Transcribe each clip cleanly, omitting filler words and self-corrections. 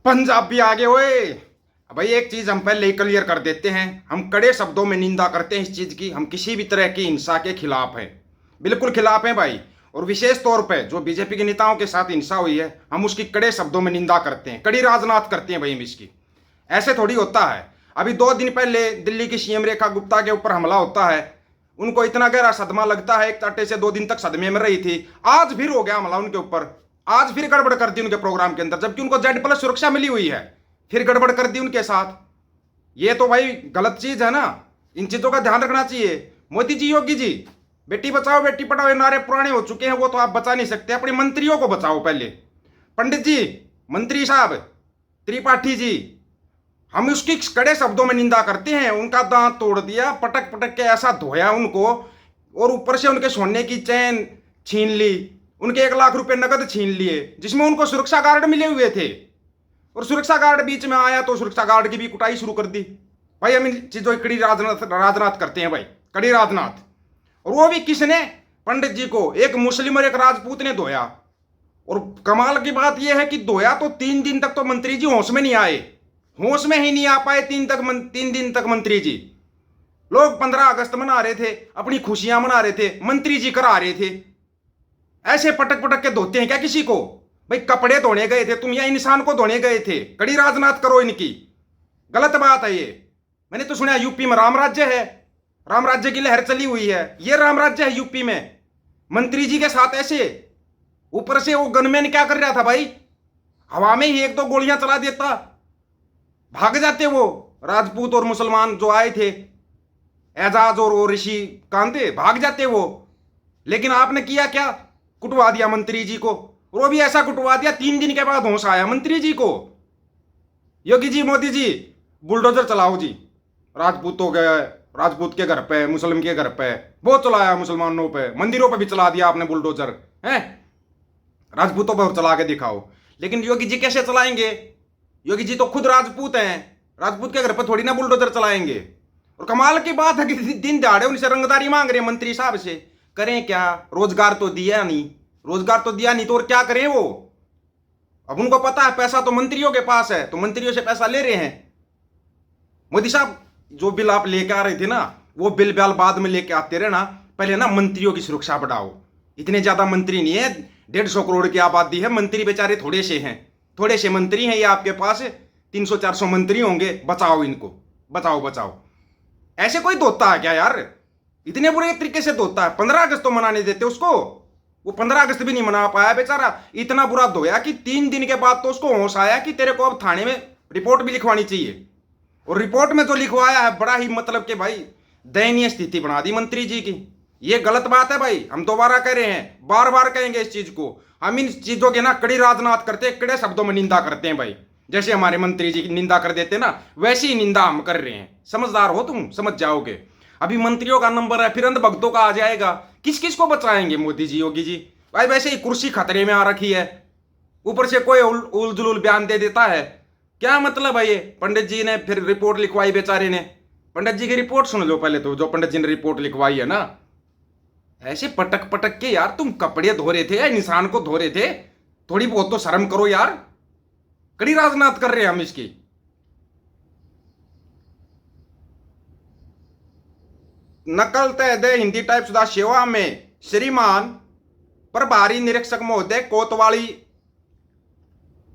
पंजाबी आगे ओए। भाई एक चीज हम पहले ही क्लियर कर देते हैं, हम कड़े शब्दों में निंदा करते हैं इस चीज की। हम किसी भी तरह की हिंसा के खिलाफ हैं, बिल्कुल खिलाफ हैं भाई। और विशेष तौर पे जो बीजेपी के नेताओं के साथ हिंसा हुई है, हम उसकी कड़े शब्दों में निंदा करते हैं, कड़ी राजनाथ करते हैं भाई हम इसकी। ऐसे थोड़ी होता है। अभी 2 दिन पहले दिल्ली की सीएम रेखा गुप्ता के ऊपर हमला होता है, उनको इतना गहरा सदमा लगता है, एक तट्टे से 2 दिन तक सदमे में रही थी। आज फिर हो गया हमला उनके ऊपर, आज फिर गड़बड़ कर दी उनके प्रोग्राम के अंदर, जबकि उनको Z+ सुरक्षा मिली हुई है, फिर गड़बड़ कर दी उनके साथ। ये तो भाई गलत चीज है ना, इन चीजों का ध्यान रखना चाहिए। मोदी जी, योगी जी, बेटी बचाओ बेटी पढ़ाओ ये नारे पुराने हो चुके हैं, वो तो आप बचा नहीं सकते। अपने मंत्रियों को बचाओ पहले। पंडित जी, मंत्री साहब, त्रिपाठी जी, हम उसकी कड़े शब्दों में निंदा करते हैं। उनका दांत तोड़ दिया, पटक पटक के ऐसा धोया उनको, और ऊपर से उनके सोने की चैन छीन ली, उनके 1 लाख रुपए नगद छीन लिए, जिसमें उनको सुरक्षा गार्ड मिले हुए थे। और सुरक्षा गार्ड बीच में आया तो सुरक्षा गार्ड की भी कुटाई शुरू कर दी। भाई हम इन चीजों की कड़ी राजनाथ करते हैं भाई, कड़ी राजनाथ। और वो भी किसने? पंडित जी को, एक मुस्लिम और एक राजपूत ने धोया। और कमाल की बात यह है कि धोया तो 3 दिन तक तो मंत्री जी होश में नहीं आए, होश में ही नहीं आ पाए 3 दिन तक मंत्री जी। लोग 15 अगस्त मना रहे थे, अपनी खुशियां मना रहे थे, मंत्री जी करा रहे थे। ऐसे पटक पटक के धोते हैं क्या किसी को? भाई कपड़े धोने गए थे तुम, या इंसान को धोने गए थे? कड़ी राजनाथ करो इनकी, गलत बात है ये। मैंने तो सुना यूपी में राम राज्य है, राम राज्य की लहर चली हुई है, ये राम राज्य है यूपी में? मंत्री जी के साथ ऐसे। ऊपर से वो गनमैन क्या कर रहा था भाई? हवा में ही 1-2 गोलियां चला देता, भाग जाते वो राजपूत और मुसलमान जो आए थे, एजाज और वो ऋषि कांते, भाग जाते वो। लेकिन आपने किया क्या? कुटवा दिया मंत्री जी को। वो भी ऐसा कुटवा दिया, 3 दिन के बाद होश आया मंत्री जी को। योगी जी, मोदी जी, बुलडोजर चलाओ जी, राजपूतों के, राजपूत के घर पे, मुस्लिम के घर पे बहुत चलाया, मुसलमानों पे, मंदिरों पे भी चला दिया आपने बुलडोजर है। राजपूतों पर चला के दिखाओ। लेकिन योगी जी कैसे चलाएंगे? योगी जी तो खुद राजपूत हैं, राजपूत के घर पर थोड़ी ना बुलडोजर चलाएंगे। और कमाल की बात है कि दिन दहाड़े उनसे रंगदारी मांग रहे मंत्री साहब से। करें क्या? रोजगार तो दिया नहीं, रोजगार तो दिया नहीं तो और क्या करें वो? अब उनको पता है पैसा तो मंत्रियों के पास है, तो मंत्रियों से पैसा ले रहे हैं। मोदी साहब, जो बिल आप लेके आ रहे थे ना, वो बिल बाद में लेके आते रहे ना, पहले ना मंत्रियों की सुरक्षा बढ़ाओ। इतने ज्यादा मंत्री नहीं है, 150 करोड़ की आबादी है, मंत्री बेचारे थोड़े से हैं, थोड़े से मंत्री हैं ये आपके पास। 300-400 मंत्री होंगे, बचाओ इनको, बचाओ बचाओ। ऐसे कोई धोता है क्या यार? इतने बुरे तरीके से धोता है। 15 अगस्त तो मनाने देते उसको, वो 15 अगस्त भी नहीं मना पाया बेचारा। इतना बुरा धोया कि 3 दिन के बाद तो उसको होश आया कि तेरे को अब थाने में रिपोर्ट भी लिखवानी चाहिए। और रिपोर्ट में जो लिखवाया है बड़ा ही मतलब कि भाई दयनीय स्थिति बना दी मंत्री जी की। ये गलत बात है भाई, हम दोबारा कह रहे हैं, बार बार कहेंगे इस चीज को। हम इन चीजों के ना कड़ी राजनाथ करते हैं, कड़े शब्दों में निंदा करते हैं भाई। जैसे हमारे मंत्री जी की निंदा कर देते ना, वैसी ही निंदा हम कर रहे हैं। समझदार हो तुम, समझ जाओगे। अभी मंत्रियों का नंबर है, फिर अंध भक्तों का आ जाएगा। किस किस को बचाएंगे मोदी जी, योगी जी? भाई वैसे ही कुर्सी खतरे में आ रखी है, ऊपर से कोई उल जुलूल बयान दे देता है। क्या मतलब है ये? पंडित जी ने फिर रिपोर्ट लिखवाई बेचारे ने। पंडित जी की रिपोर्ट सुन लो पहले तो, जो पंडित जी ने रिपोर्ट लिखवाई है ना। ऐसे पटक पटक के यार, तुम कपड़े धो रहे थे या इंसान को धो रहे थे? थोड़ी बहुत तो शर्म करो यार। कड़ी राजनाथ कर रहे हैं हम इसकी। नकल तय दे हिंदी टाइप्स दा सेवा में श्रीमान प्रभारी निरीक्षक महोदय कोतवाली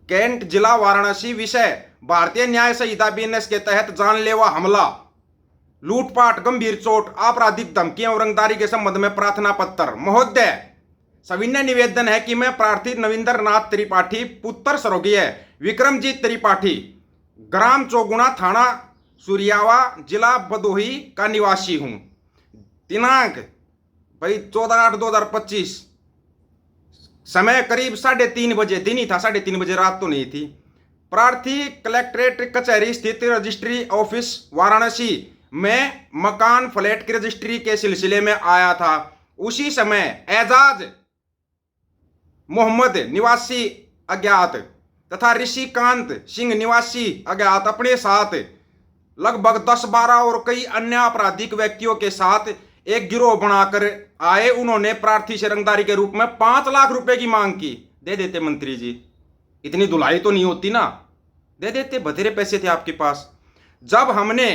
कैंट जिला वाराणसी। विषय भारतीय न्याय संहिता बीएनएस के तहत जानलेवा हमला, लूटपाट, गंभीर चोट, आपराधिक धमकियां और रंगदारी के संबंध में प्रार्थना पत्र। महोदय, सविनय निवेदन है कि मैं प्रार्थी नविंदर नाथ त्रिपाठी, पुत्र स्वर्गीय विक्रमजीत त्रिपाठी, ग्राम चौगुना, थाना सूर्यावा, जिला भदोही का निवासी हूं। दिनांक भाई 14/8/2025, समय करीब 3:30 बजे, दिन ही था 3:30 बजे, रात तो नहीं थी। प्रार्थी कलेक्ट्रेट कचहरी स्थित रजिस्ट्री ऑफिस वाराणसी में मकान फ्लैट की रजिस्ट्री के सिलसिले में आया था। उसी समय एजाज मोहम्मद निवासी अज्ञात तथा ऋषिकांत सिंह निवासी अज्ञात अपने साथ लगभग 10-12 और कई अन्य आपराधिक व्यक्तियों के साथ एक गिरोह बनाकर आए। उन्होंने प्रार्थी से रंगदारी के रूप में 5 लाख रुपए की मांग की। दे देते मंत्री जी, इतनी धुलाई तो नहीं होती ना। दे देते, बथेरे पैसे थे आपके पास। जब हमने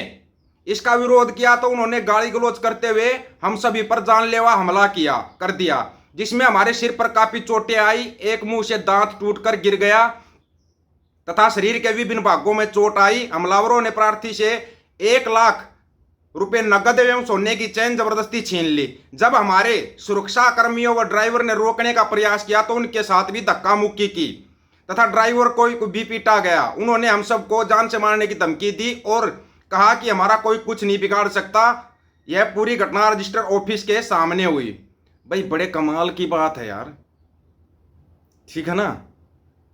इसका विरोध किया तो उन्होंने गाली गलौज करते हुए हम सभी पर जानलेवा हमला कर दिया, जिसमें हमारे सिर पर काफी चोटें आई, एक मुंह से दांत टूटकर गिर गया तथा शरीर के विभिन्न भागों में चोट आई। हमलावरों ने प्रार्थी से 1 लाख रुपए नकद एवं सोने की चैन जबरदस्ती छीन ली। जब हमारे सुरक्षा कर्मियों व ड्राइवर ने रोकने का प्रयास किया तो उनके साथ भी धक्का मुक्की की तथा ड्राइवर को भी पीटा गया। उन्होंने हम सबको जान से मारने की धमकी दी और कहा कि हमारा कोई कुछ नहीं बिगाड़ सकता। यह पूरी घटना रजिस्टर ऑफिस के सामने हुई। भाई बड़े कमाल की बात है यार, ठीक है ना?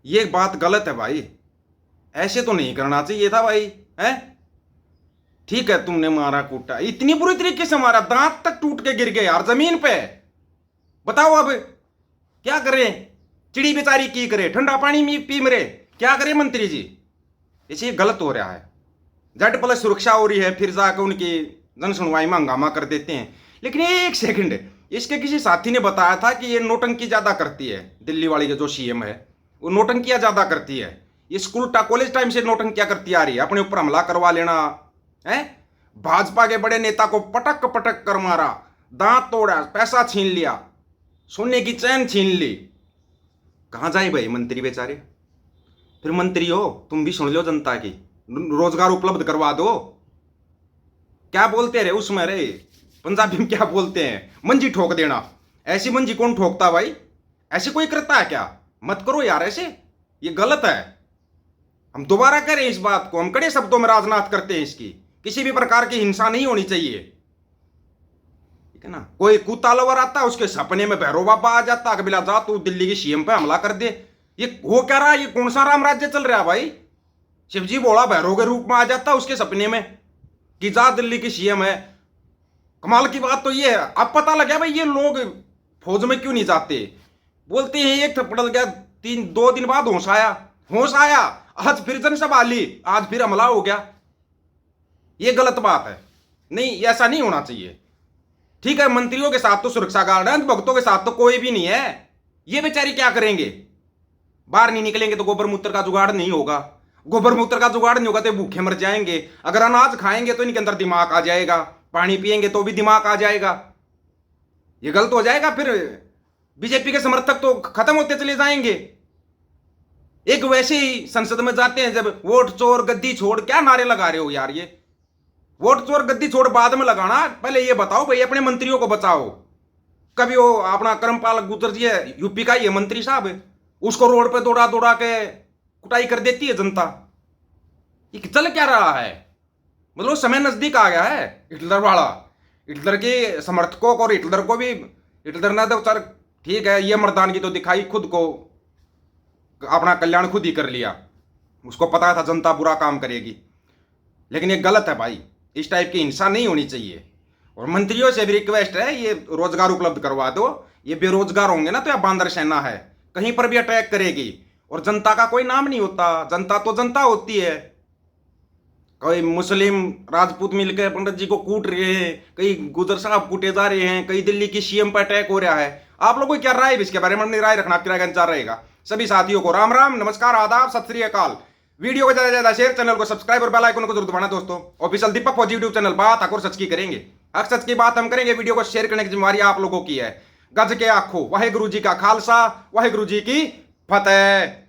ये बात गलत है भाई, ऐसे तो नहीं करना चाहिए था भाई, है? ठीक है तुमने मारा कूटा, इतनी बुरी तरीके से मारा, दांत तक टूट के गिर गए यार जमीन पे। बताओ अब क्या करें? चिड़ी बेचारी की करे, ठंडा पानी में पी मरे, क्या करे मंत्री जी? इसे गलत हो रहा है। Z+ सुरक्षा हो रही है, फिर जाकर उनकी जन सुनवाई में हंगामा कर देते हैं। लेकिन एक सेकंड, इसके किसी साथी ने बताया था कि ये नोटंकी ज्यादा करती है, दिल्ली वाली जो CM है वो नोटंकियां ज्यादा करती है। ये स्कूल कॉलेज टाइम से नोटंकियां करती आ रही है, अपने ऊपर हमला करवा लेना है। भाजपा के बड़े नेता को पटक पटक कर मारा, दांत तोड़ा, पैसा छीन लिया, सोने की चैन छीन ली। कहां जाए भाई मंत्री बेचारे? फिर मंत्री हो तुम भी सुन लो जनता की, रोजगार उपलब्ध करवा दो। क्या बोलते रहे उसमें, रे पंजाबी में क्या बोलते हैं, मंजी ठोक देना। ऐसी मंजी कौन ठोकता भाई? ऐसे कोई करता है क्या? मत करो यार ऐसे, ये गलत है। हम दोबारा करें इस बात को, हम कड़े शब्दों में राजनाथ करते हैं इसकी। किसी भी प्रकार की हिंसा नहीं होनी चाहिए, ठीक है ना? कोई कुत्ता लवर आता है, उसके सपने में भैरव बाबा आ जाता, कबिला जा तू दिल्ली की CM पे हमला कर दे। ये हो क्या रहा है? ये कौन सा राम राज्य चल रहा है भाई? शिवजी बोला भैरव के रूप में आ जाता उसके सपने में कि जा दिल्ली की CM है। कमाल की बात तो ये है, अब पता लगा भाई ये लोग फौज में क्यों नहीं जाते। बोलते हैं एक थप्पड़ लग गया, 2 दिन बाद होश आया, आज फिर जनसभा ली, आज फिर हमला हो गया। ये गलत बात है, नहीं ऐसा नहीं होना चाहिए। ठीक है मंत्रियों के साथ तो सुरक्षा गार्ड है, भक्तों के साथ तो कोई भी नहीं है। ये बेचारी क्या करेंगे? बाहर नहीं निकलेंगे तो गोबर मूत्र का जुगाड़ नहीं होगा, गोबर मूत्र का जुगाड़ नहीं होगा तो भूखे मर जाएंगे। अगर अनाज खाएंगे तो इनके अंदर दिमाग आ जाएगा, पानी पिएंगे तो भी दिमाग आ जाएगा। ये गलत हो जाएगा, फिर बीजेपी के समर्थक तो खत्म होते चले जाएंगे। एक वैसे ही संसद में जाते हैं जब वोट चोर गद्दी छोड़, क्या नारे लगा रहे हो यार? ये वोट चोर गद्दी छोड़ बाद में लगाना, पहले ये बताओ भाई अपने मंत्रियों को बचाओ। कभी वो अपना कर्मपाल गुर्जर जी है, यूपी का ये मंत्री साहब है, उसको रोड पे दौड़ा दौड़ा के कुटाई कर देती है जनता। ये चल क्या रहा है? मतलब समय नजदीक आ गया है हिटलर वाला। हिटलर के समर्थकों को और हिटलर को भी, हिटलर ने तो सर ठीक है ये मर्दानगी तो दिखाई, खुद को अपना कल्याण खुद ही कर लिया, उसको पता था जनता बुरा काम करेगी। लेकिन ये गलत है भाई, इस टाइप की हिंसा नहीं होनी चाहिए। और मंत्रियों से भी रिक्वेस्ट है, ये रोजगार उपलब्ध करवा दो। ये बेरोजगार होंगे ना तो यह बांदर सेना है, कहीं पर भी अटैक करेगी और जनता का कोई नाम नहीं होता। जनता तो जनता होती है। कोई मुस्लिम राजपूत मिलकर पंडित जी को कूट रहे हैं, कई गुजर साहब कूटे जा रहे हैं, कई दिल्ली की CM पर अटैक हो रहा है। आप लोगों की क्या राय है इसके बारे में? अपनी राय रखना, आपकी राय का इंतजार रहेगा। सभी साथियों को राम राम, नमस्कार, आदाब, सत श्री अकाल। वीडियो को ज्यादा ज्यादा शेयर, चैनल को सब्सक्राइब और बेल आइकन को जरूर दबाना दोस्तों। ऑफिशियल दीपक फौजी यूट्यूब चैनल, बात हक और सच की करेंगे। हक सच की बात हम करेंगे, वीडियो को शेयर करने की जिम्मेवारी आप लोगों की है। गज के आखो, वाहेगुरु जी का खालसा, वाहेगुरु जी की फतेह।